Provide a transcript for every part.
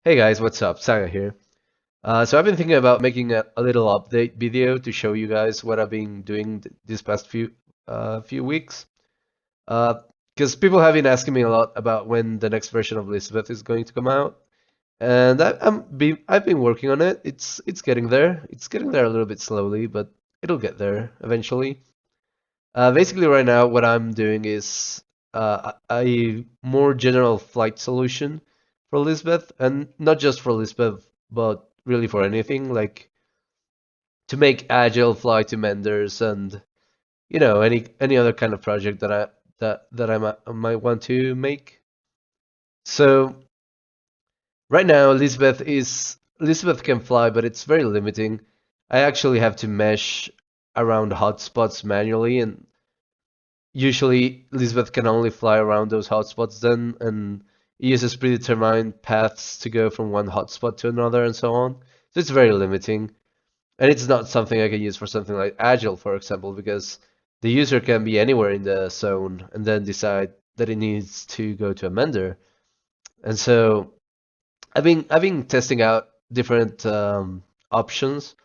Hey guys, what's up? Saga here. So I've been thinking about making a little update video to show you guys what I've been doing this past few weeks. Because people have been asking me a lot about when the next version of Elizabeth is going to come out, and I've been working on it. It's getting there. It's getting there a little bit slowly, but it'll get there eventually. Basically, right now, what I'm doing is a more general flight solution for Lisbeth, and not just for Lisbeth, but really for anything, like to make agile fly to menders and any other kind of project that I might want to make. So right now, Lisbeth can fly, but it's very limiting. I actually have to mesh around hotspots manually, and usually Elizabeth can only fly around those hotspots then, and it uses predetermined paths to go from one hotspot to another and so on. So it's very limiting. And it's not something I can use for something like Agile, for example, because the user can be anywhere in the zone and then decide that it needs to go to a mender. And so I've been testing out different options.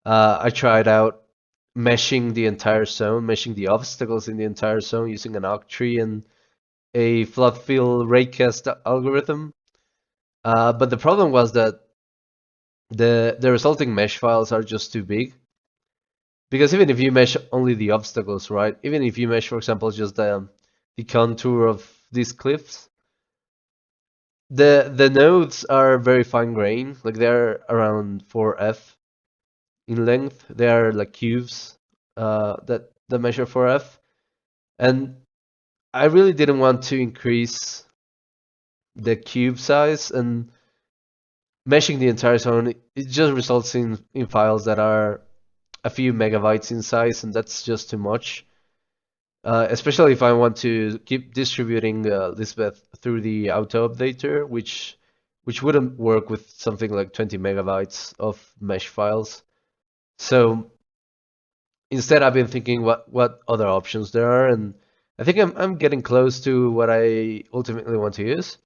I tried out meshing the entire zone, meshing the obstacles in the entire zone using an octree and a flood fill raycast algorithm. But the problem was that the resulting mesh files are just too big. Because even if you mesh only the obstacles, right? Even if you mesh, for example, just the contour of these cliffs, the nodes are very fine grained. Like they're around 4F in length. They are like cubes that measure 4F. And I really didn't want to increase the cube size, and meshing the entire zone, it just results in files that are a few megabytes in size, and that's just too much. Especially if I want to keep distributing Lisbeth through the auto updater, which wouldn't work with something like 20 megabytes of mesh files. So instead, I've been thinking what other options there are, and I think I'm getting close to what I ultimately want to use.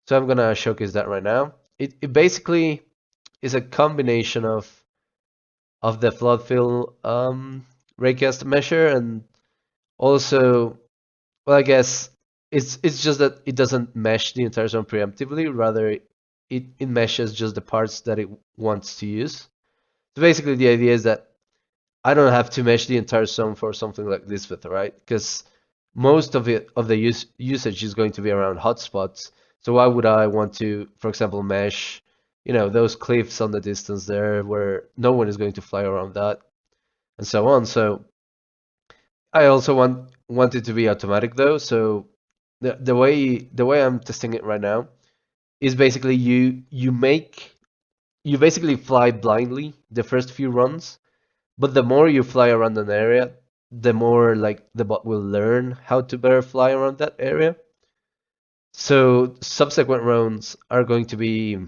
So I'm gonna showcase that right now. It basically is a combination of the flood fill raycast measure, and also, well, I guess it's just that it doesn't mesh the entire zone preemptively. Rather, it meshes just the parts that it wants to use. So basically, the idea is that I don't have to mesh the entire zone for something like this with, right? Because most of the usage is going to be around hotspots. So why would I want to, for example, mesh, those cliffs on the distance there where no one is going to fly around that and so on. So I also want it to be automatic though. So the way I'm testing it right now is basically you basically fly blindly the first few runs, but the more you fly around an area, the more like the bot will learn how to better fly around that area. So subsequent rounds are going to be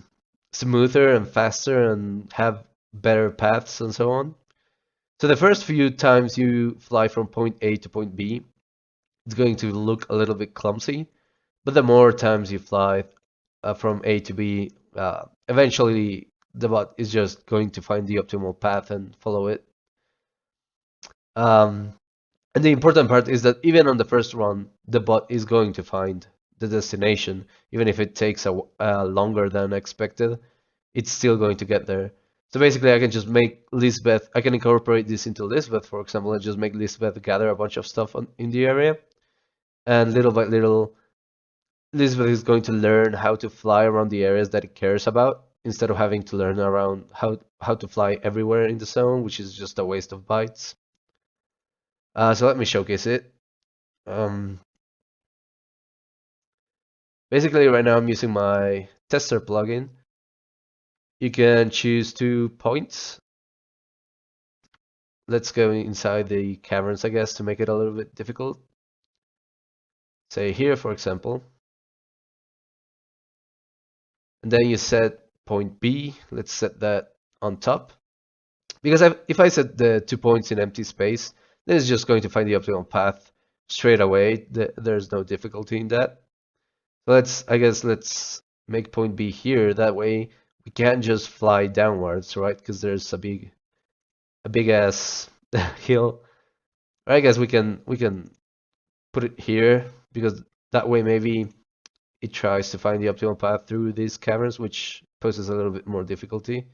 smoother and faster and have better paths and so on. So the first few times you fly from point A to point B, it's going to look a little bit clumsy, but the more times you fly from A to B, eventually the bot is just going to find the optimal path and follow it. Um, and the important part is that even on the first run, the bot is going to find the destination, even if it takes longer than expected. It's still going to get there. So basically, I can just make Lisbeth. I can incorporate this into Lisbeth, for example, and just make Lisbeth gather a bunch of stuff in the area, and little by little, Lisbeth is going to learn how to fly around the areas that it cares about instead of having to learn around how to fly everywhere in the zone, which is just a waste of bytes. So let me showcase it. Um, Basically, right now I'm using my tester plugin. You can choose 2 points. Let's go inside the caverns, I guess, to make it a little bit difficult. Say here, for example. And then you set point B. Let's set that on top. Because if I set the 2 points in empty space, then it's just going to find the optimal path straight away. There's no difficulty in that. So I guess let's make point B here. That way we can't just fly downwards, right? Because there's a big ass hill. I guess we can put it here because that way maybe it tries to find the optimal path through these caverns, which poses a little bit more difficulty.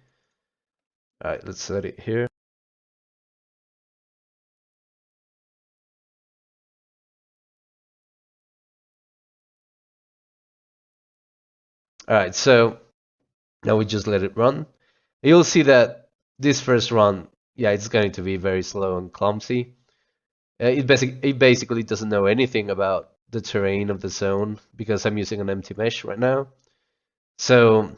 All right, let's set it here. All right, so now we just let it run. You'll see that this first run, yeah, it's going to be very slow and clumsy. It basically doesn't know anything about the terrain of the zone because I'm using an empty mesh right now. So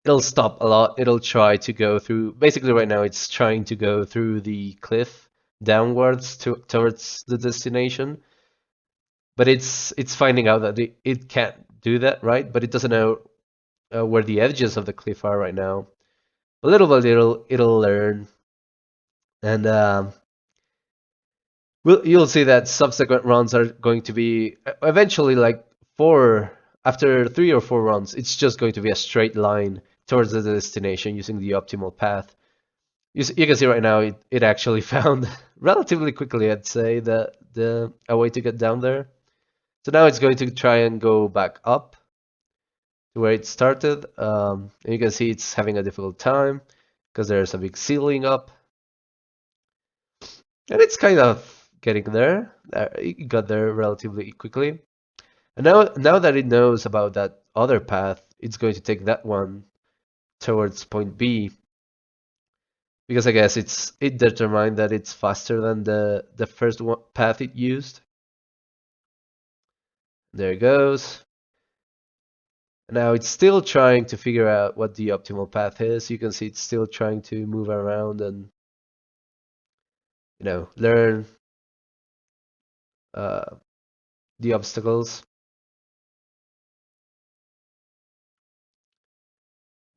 it'll stop a lot. It'll try to go through. Basically, right now it's trying to go through the cliff downwards towards the destination, but it's finding out that it can't do that, right? But it doesn't know where the edges of the cliff are right now. A little by little, it'll learn, and you'll see that subsequent runs are going to be eventually like after 3 or 4 runs, it's just going to be a straight line towards the destination using the optimal path. You can see right now it actually found relatively quickly, I'd say, the a way to get down there. So now it's going to try and go back up to where it started. And you can see it's having a difficult time because there's a big ceiling up. And it's kind of getting there. It got there relatively quickly. And now that it knows about that other path, it's going to take that one towards point B. Because I guess it determined that it's faster than the first path it used. There it goes. Now it's still trying to figure out what the optimal path is. You can see it's still trying to move around and learn uh, the obstacles.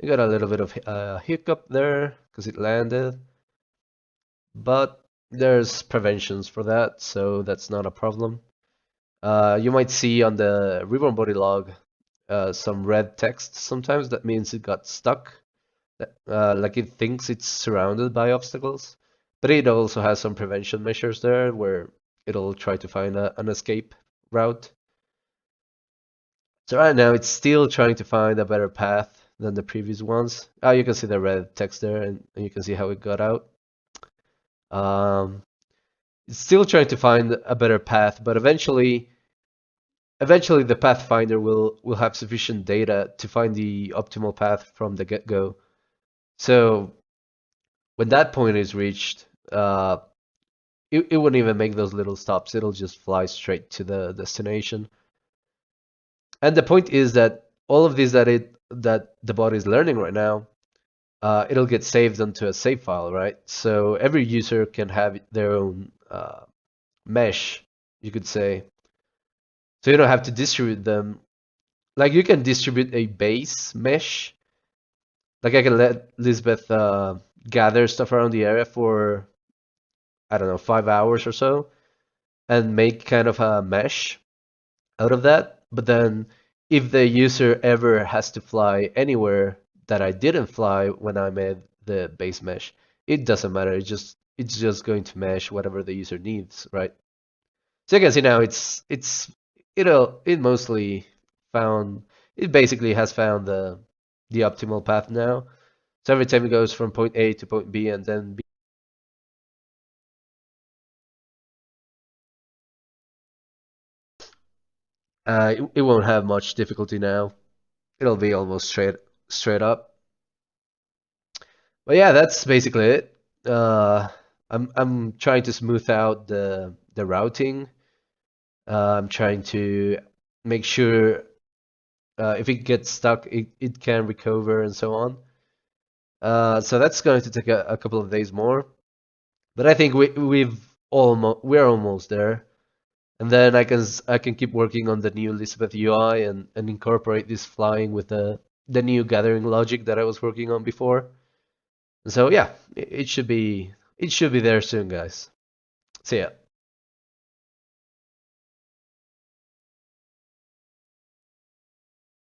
You got a little bit of hiccup there because it landed, but there's preventions for that, so that's not a problem. You might see on the reborn body log some red text sometimes. That means it got stuck, like it thinks it's surrounded by obstacles. But it also has some prevention measures there where it'll try to find an escape route. So right now it's still trying to find a better path than the previous ones. You can see the red text there, and you can see how it got out. It's still trying to find a better path, but eventually the Pathfinder will have sufficient data to find the optimal path from the get-go. So when that point is reached, it wouldn't even make those little stops. It'll just fly straight to the destination. And the point is that all of these that the body is learning right now, it'll get saved onto a save file, right? So every user can have their own mesh, you could say. So you don't have to distribute them. Like you can distribute a base mesh. Like I can let Lisbeth gather stuff around the area for, I don't know, 5 hours or so, and make kind of a mesh out of that. But then if the user ever has to fly anywhere that I didn't fly when I made the base mesh, it doesn't matter. It's just going to mesh whatever the user needs, right? So you can see now it mostly found it basically has found the optimal path now. So every time it goes from point A to point B and then B, it won't have much difficulty now. It'll be almost straight up. But yeah, that's basically it. I'm trying to smooth out the routing. I'm trying to make sure if it gets stuck, it can recover and so on. So that's going to take a couple of days more, but I think we're almost there. And then I can keep working on the new Elizabeth UI and incorporate this flying with the new gathering logic that I was working on before. And so yeah, it should be there soon, guys. See ya.